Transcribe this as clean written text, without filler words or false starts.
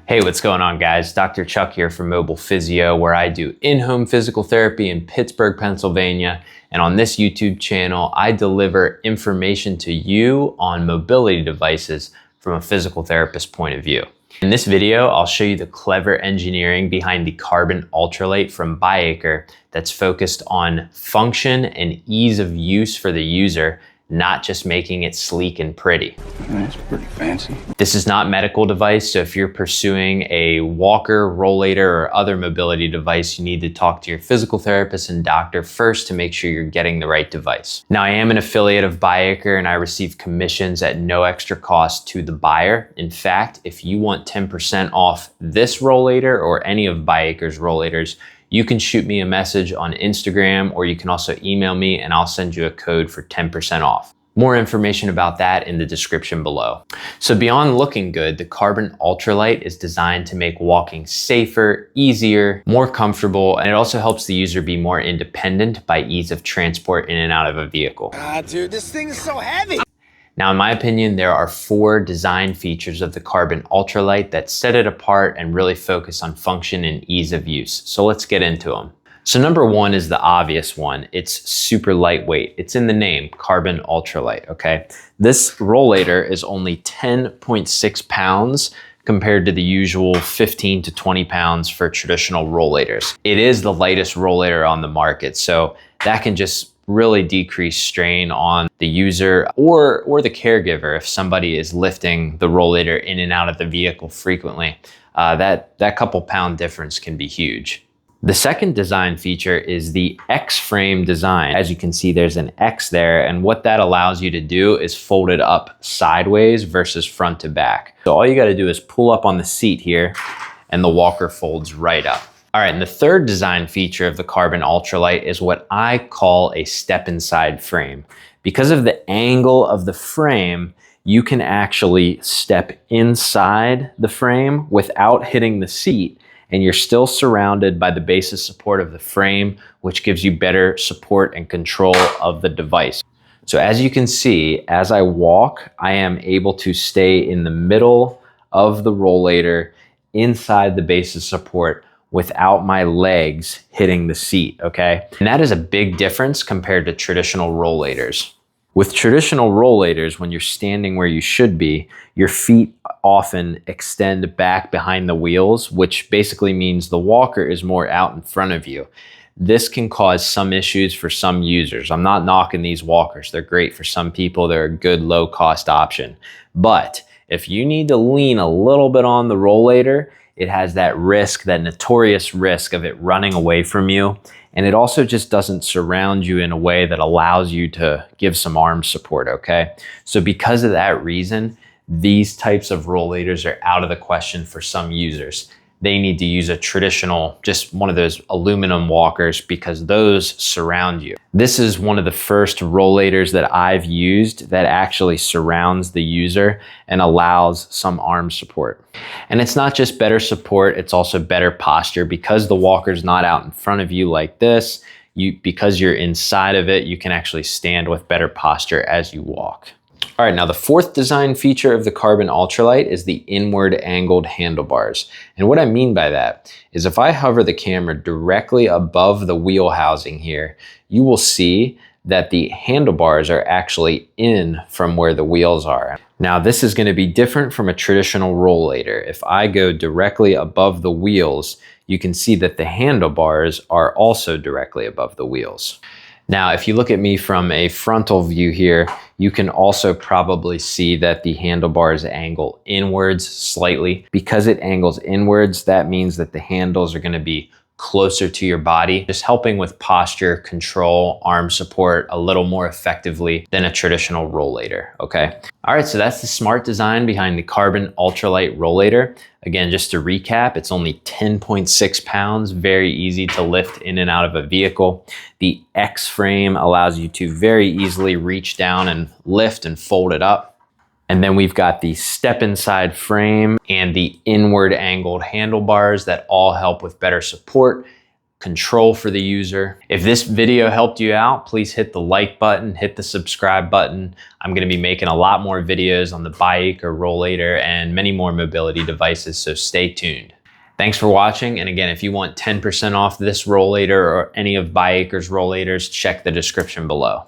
Hey, what's going on, guys? Dr. Chuck here from Mobile Physio, where I do in-home physical therapy in Pittsburgh, Pennsylvania. And on this YouTube channel, I deliver information to you on mobility devices from a physical therapist point of view. In this video, I'll show you the clever engineering behind the Carbon Ultralight from byACRE that's focused on function and ease of use for the user, not just making it sleek and pretty. That's pretty fancy. This is not a medical device, so if you're pursuing a walker, rollator, or other mobility device, you need to talk to your physical therapist and doctor first to make sure you're getting the right device. Now, I am an affiliate of byACRE and I receive commissions at no extra cost to the buyer. In fact, if you want 10% off this rollator or any of byACRE's rollators, you can shoot me a message on Instagram, or you can also email me and I'll send you a code for 10% off. More information about that in the description below. So beyond looking good, the Carbon Ultralight is designed to make walking safer, easier, more comfortable, and it also helps the user be more independent by ease of transport in and out of a vehicle. Dude, this thing is so heavy. Now, in my opinion, there are 4 design features of the Carbon Ultralight that set it apart and really focus on function and ease of use. So let's get into them. So number 1 is the obvious one. It's super lightweight. It's in the name, Carbon Ultralight, okay? This rollator is only 10.6 pounds compared to the usual 15 to 20 pounds for traditional rollators. It is the lightest rollator on the market, so that can just really decrease strain on the user or the caregiver if somebody is lifting the rollator in and out of the vehicle frequently. That couple pound difference can be huge. The second design feature is the X-frame design. As you can see, there's an X there, and what that allows you to do is fold it up sideways versus front to back. So all you gotta do is pull up on the seat here and the walker folds right up. All right, and the third design feature of the Carbon Ultralight is what I call a step inside frame. Because of the angle of the frame, you can actually step inside the frame without hitting the seat, and you're still surrounded by the base of support of the frame, which gives you better support and control of the device. So as you can see, as I walk, I am able to stay in the middle of the rollator inside the base of support without my legs hitting the seat, okay? And that is a big difference compared to traditional rollators. With traditional rollators, when you're standing where you should be, your feet often extend back behind the wheels, which basically means the walker is more out in front of you. This can cause some issues for some users. I'm not knocking these walkers. They're great for some people. They're a good low-cost option. But if you need to lean a little bit on the rollator, it has that risk, that notorious risk of it running away from you. And it also just doesn't surround you in a way that allows you to give some arm support, okay? So because of that reason, these types of rollators are out of the question for some users. They need to use a traditional, just one of those aluminum walkers, because those surround you. This is one of the first rollators that I've used that actually surrounds the user and allows some arm support. And it's not just better support, it's also better posture. Because the walker's not out in front of you like this, because you're inside of it, you can actually stand with better posture as you walk. All right, now the fourth design feature of the Carbon Ultralight is the inward angled handlebars. And what I mean by that is if I hover the camera directly above the wheel housing here, you will see that the handlebars are actually in from where the wheels are. Now this is going to be different from a traditional rollator. If I go directly above the wheels, you can see that the handlebars are also directly above the wheels. Now, if you look at me from a frontal view here, you can also probably see that the handlebars angle inwards slightly. Because it angles inwards, that means that the handles are going to be closer to your body, just helping with posture, control, arm support a little more effectively than a traditional rollator, okay? All right, so that's the smart design behind the Carbon Ultralight rollator. Again, just to recap, it's only 10.6 pounds, very easy to lift in and out of a vehicle. The X-frame allows you to very easily reach down and lift and fold it up. And then we've got the step inside frame and the inward angled handlebars that all help with better support control for the user. If this video helped you out, please hit the like button, hit the subscribe button. I'm gonna be making a lot more videos on the byACRE Rollator and many more mobility devices, so stay tuned. Thanks for watching, and again, if you want 10% off this Rollator or any of byACRE's Rollators, check the description below.